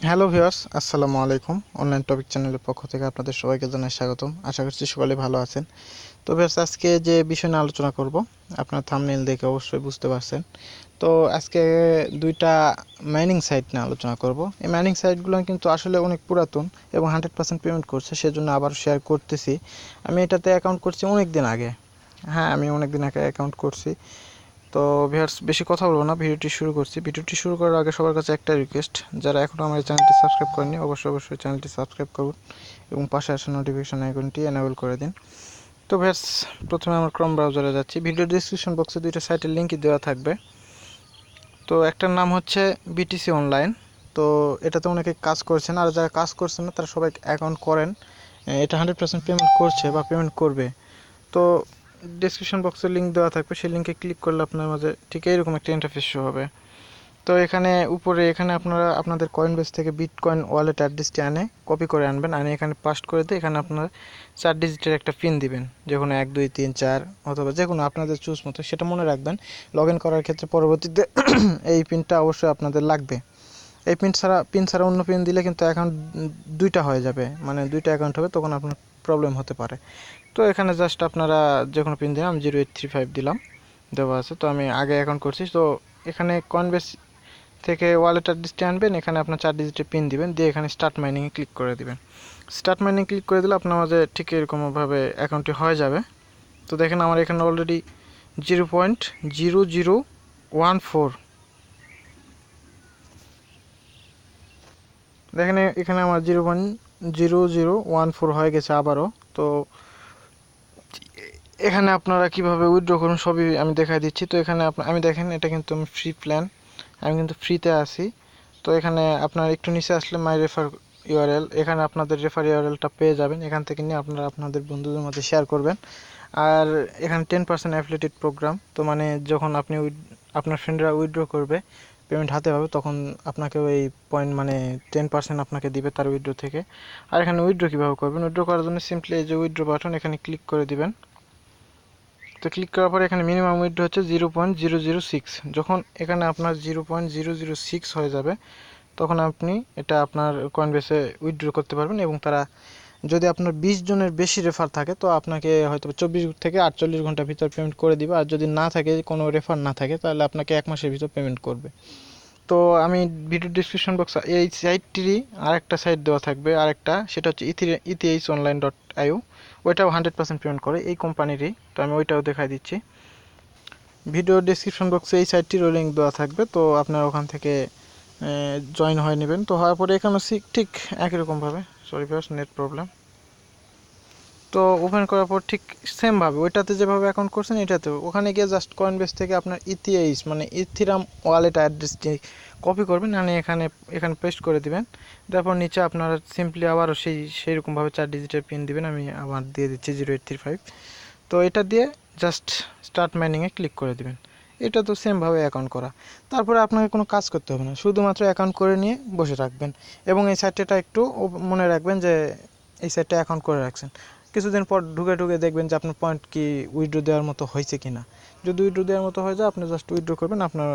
Hello viewers, আসসালামু আলাইকুম। Online topic চ্যানেলের পক্ষ থেকে আপনাদের সবাইকে জানাই স্বাগতম। আশা করছি সকলে ভালো আছেন। তো ভিউয়ার্স, আজকে যে বিষয় নিয়ে আলোচনা করব, আপনার থাম্বনেল দেখে অবশ্যই বুঝতে পারছেন। তো আজকে দুইটা মাইনিং সাইট নিয়ে আলোচনা করব। এই মাইনিং সাইটগুলো কিন্তু আসলে অনেক পুরাতন এবং 100% পেমেন্ট করছে, সেজন্য আবার শেয়ার করতেছি। আমি এটাতে অ্যাকাউন্ট করছি অনেক দিন আগে। হ্যাঁ, আমি অনেক দিন আগে অ্যাকাউন্ট করছি। তো ভিউয়ার্স, বেশি কথা বলবো না, ভিডিওটি শুরু করছি। ভিডিওটি শুরু করার আগে সবার কাছে একটা রিকোয়েস্ট, যারা এখনও আমার চ্যানেলটি সাবস্ক্রাইব করেনি অবশ্যই চ্যানেলটি সাবস্ক্রাইব করুন এবং পাশে আসা নোটিফিকেশন আইকনটি এনেবল করে দিন। তো ভিউয়ার্স, প্রথমে আমার ক্রোম ব্রাউজারে যাচ্ছি। ভিডিও ডিসক্রিপশন বক্সে দুইটা সাইটের লিঙ্কই দেওয়া থাকবে। তো একটার নাম হচ্ছে বিটিসি অনলাইন। তো এটাতে অনেকে কাজ করছেন, আর যারা কাজ করছেন না তারা সবাই অ্যাকাউন্ট করেন। এটা 100% পেমেন্ট করছে বা পেমেন্ট করবে। তো ডেসক্রিপশন বক্সে লিঙ্ক দেওয়া থাকবে, সেই লিঙ্কে ক্লিক করলে আপনার মাঝে ঠিক এইরকম একটা ইন্টারফেস শো হবে। তো এখানে উপরে আপনারা আপনাদের কয়েনবেস থেকে বিটকয়েন ওয়ালেট অ্যাড্রেসটি কপি করে আনবেন, এখানে পাস্ট করে দিয়ে এখানে আপনারা 4 ডিজিটের একটা পিন দিবেন, যে কোনো 1 2 3 4 অথবা যে কোনো আপনাদের চুজ মতো। সেটা মনে রাখবেন, লগ ইন করার ক্ষেত্রে পরবর্তীতে এই পিনটা অবশ্যই আপনাদের লাগবে। এই পিন ছাড়া অন্য পিন দিলে কিন্তু অ্যাকাউন্ট দুইটা হয়ে যাবে, মানে দুইটা অ্যাকাউন্ট হবে, তখন আপনার প্রবলেম হতে পারে। তো এখানে জাস্ট আপনারা যে কোনো পিন দিন, আমি 0835 দিলাম, দেওয়া আছে। তো আমি আগে অ্যাকাউন্ট করছি। তো এখানে কয়েনবেস থেকে ওয়ালেট অ্যাড্রেসটি আনবেন, এখানে আপনার 4 ডিজিটের পিন দিবেন, দিয়ে এখানে স্টার্ট মাইনিংয়ে ক্লিক করে দিবেন। স্টার্ট মাইনিং ক্লিক করে দিলে আপনার মাঝে ঠিক এরকমভাবে অ্যাকাউন্টটি হয়ে যাবে। তো দেখেন আমার এখানে অলরেডি 0.0014, দেখেন এখানে আমার 0.0014 হয়ে গেছে আবারও। তো এখানে আপনারা কিভাবে উইথড্র করুন সবই আমি দেখাই দিচ্ছি। তো এখানে আমি দেখেন, এটা কিন্তু আমি ফ্রি প্ল্যান, আমি কিন্তু ফ্রিতে আছি। তো এখানে আপনার একটু নিচে আসলে মাই রেফার ইউআরএল, এখানে আপনাদের রেফার ইউআরএলটা পেয়ে যাবেন। এখান থেকে নিয়ে আপনারা আপনাদের বন্ধুদের মধ্যে শেয়ার করবেন। আর এখানে 10% অ্যাফিলিয়েটেড প্রোগ্রাম, তো মানে যখন আপনার ফ্রেন্ডরা উইথড্র করবে, পেমেন্ট হাতে পাবে, তখন আপনাকে ওই পয়েন্ট মানে 10% আপনাকে দিবে তার উইথড্র থেকে। আর এখানে উইথড্র কীভাবে করবেন, উইথড্র করার জন্য সিম্পলি এই যে উইথড্র বাটন, এখানে ক্লিক করে দিবেন। তো ক্লিক করার পরে এখানে মিনিমাম উইথড্র হচ্ছে 0.006। যখন এখানে আপনার 0.006 হয়ে যাবে, তখন আপনি এটা আপনার কয়েনবেসে উইথড্র করতে পারবেন। এবং তারা, যদি আপনার 20 জনের বেশি রেফার থাকে, তো আপনাকে হয়তো 24 থেকে 48 ঘন্টার ভিতর পেমেন্ট করে দিবে। আর যদি না থাকে, কোনো রেফার না থাকে, তাহলে আপনাকে 1 মাসের ভিতর পেমেন্ট করবে। তো আমি ভিডিও ডিসক্রিপশন বক্স এই সাইটটিরই আরেকটা সাইট দেওয়া থাকবে, আরেকটা, সেটা হচ্ছে ethionline.io। ওইটাও 100% পেমেন্ট করে, এই কোম্পানিরই। তো আমি ওইটাও দেখাই দিচ্ছি। ভিডিও ডিসক্রিপশন বক্সে এই সাইটটিরও লিঙ্ক দেওয়া থাকবে, তো আপনারা ওখান থেকে জয়েন হয়ে নেবেন। তো হওয়ার পরে এখানে ঠিক একই রকমভাবে, সরি ভিউয়ার্স, নেট প্রবলেম। তো ওপেন করার পর ঠিক সেমভাবে ওইটাতে যেভাবে অ্যাকাউন্ট করছেন এটাতেও, ওখানে গিয়ে জাস্ট কয়েনবেস থেকে আপনার ইথিএইচ মানে ইথিরাম ওয়ালেট অ্যাড্রেসটি কপি করবেন, মানে এখানে পেস্ট করে দিবেন। তারপর নিচে আপনারা সিম্পলি আবারও সেইরকমভাবে 4 ডিজিটের পিন দিবেন। আমি আবার দিয়ে দিচ্ছি 0835। তো এটা দিয়ে জাস্ট স্টার্ট মাইনিংয়ে ক্লিক করে দিবেন। এটা তো সেমভাবে অ্যাকাউন্ট করা। তারপরে আপনাকে কোনো কাজ করতে হবে না, শুধুমাত্র অ্যাকাউন্ট করে নিয়ে বসে রাখবেন। এবং এই সাইটটা একটু মনে রাখবেন যে এই সাইটটা অ্যাকাউন্ট করে রাখছেন। কিছুদিন পর ঢুকে দেখবেন যে আপনার পয়েন্ট কি উইথড্র দেওয়ার মতো হয়েছে কি না। যদি উইথড্র দেওয়ার মতো হয়ে যায়, আপনি জাস্ট উইথড্র করবেন, আপনার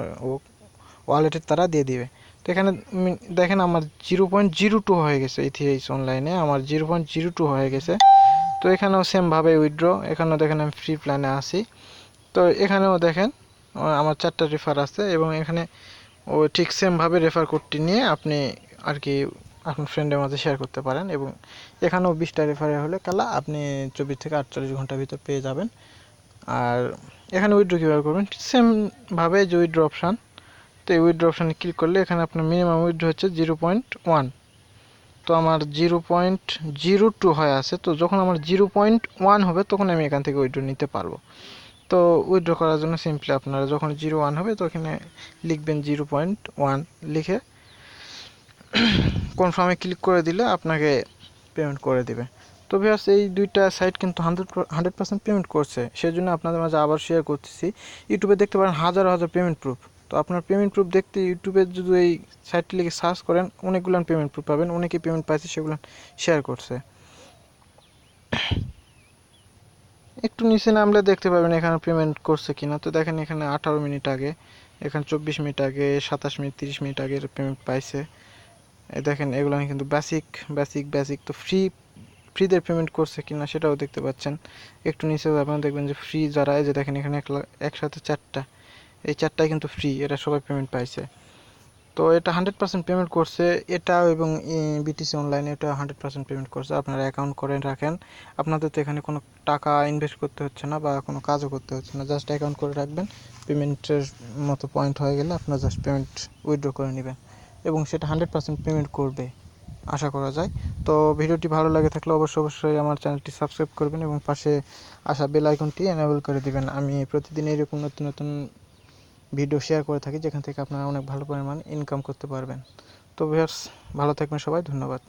ওয়ালেটের তারা দিয়ে দিবে। তো এখানে দেখেন আমার 0.02 হয়ে গেছে। ইথিএইচ অনলাইনে আমার 0.02 হয়ে গেছে। তো এখানেও সেমভাবে উইথড্র, এখানেও দেখেন আমি ফ্রি প্ল্যানে আসি। তো এখানেও দেখেন আমার 4টা রেফার আছে, এবং এখানে ও ঠিক সেমভাবে রেফার কোডটি নিয়ে আপনি আর কি আপনার ফ্রেন্ডের মাঝে শেয়ার করতে পারেন। এবং এখানেও 20টা রেফারে হলে কালা আপনি 24 থেকে 48 ঘন্টার ভিতর পেয়ে যাবেন। আর এখানে উইথড্র কীভাবে করবেন, সেমভাবে যে উইথড্র অপশান, তো এই উইথড্র অপশানে ক্লিক করলে এখানে আপনার মিনিমাম উইথড্র হচ্ছে 0.1। তো আমার 0.02 হয়ে আছে। তো যখন আমার 0.1 হবে, তখন আমি এখান থেকে উইথড্র নিতে পারবো। তো উইথড্র করার জন্য সিম্পলি আপনারা যখন 0.1 হবে, তো এখানে লিখবেন 0.1, লিখে কনফার্মে ক্লিক করে দিলে আপনাকে পেমেন্ট করে দিবে। তো ভিউয়ার্স, এই দুইটা সাইট কিন্তু 100% পেমেন্ট করছে, সেই জন্য আপনাদের মাঝে আবার শেয়ার করতেছি। ইউটিউবে দেখতে পারেন হাজার হাজার পেমেন্ট প্রুফ। তো আপনার পেমেন্ট প্রুফ দেখতে ইউটিউবে যদি এই সাইটটি লিখে সার্চ করেন, অনেকগুলো পেমেন্ট প্রুফ পাবেন। অনেকেই পেমেন্ট পাইছে, সেগুলো শেয়ার করছে। একটু নিচে নামলে দেখতে পাবেন এখানে পেমেন্ট করছে কিনা। তো দেখেন এখানে 18 মিনিট আগে, এখানে 24 মিনিট আগে, 27 মিনিট, 30 মিনিট আগে পেমেন্ট পাইছে। এই দেখেন এগুলো কিন্তু বেসিক তো ফ্রিতে পেমেন্ট করছে কিনা সেটাও দেখতে পাচ্ছেন। একটু নিচে আপনারা দেখবেন যে ফ্রি যারা, এই যে দেখেন এখানে একসাথে চারটা, এই চারটাই কিন্তু ফ্রি, এটা সবাই পেমেন্ট পাইছে। তো এটা 100% পেমেন্ট করছে এটা, এবং বিটিসি অনলাইনে এটা 100% পেমেন্ট করছে। আপনারা অ্যাকাউন্ট করে রাখেন, আপনাদের তো এখানে কোনো টাকা ইনভেস্ট করতে হচ্ছে না বা কোনো কাজও করতে হচ্ছে না, জাস্ট অ্যাকাউন্ট করে রাখবেন, পেমেন্টের মতো পয়েন্ট হয়ে গেলে আপনারা জাস্ট পেমেন্ট উইথড্র করে নেবেন, এবং সেটা 100% পেমেন্ট করবে আশা করা যায়। তো ভিডিওটি ভালো লাগে থাকলে অবশ্যই আমার চ্যানেলটি সাবস্ক্রাইব করবেন এবং পাশে আসা বেল আইকনটি এনেবল করে দিবেন। আমি প্রতিদিন এরকম নতুন ভিডিও শেয়ার করে থাকি, যেখান থেকে আপনারা অনেক ভালো পরিমাণ ইনকাম করতে পারবেন। তো ভিউয়ার্স, ভালো থাকবেন সবাই, ধন্যবাদ।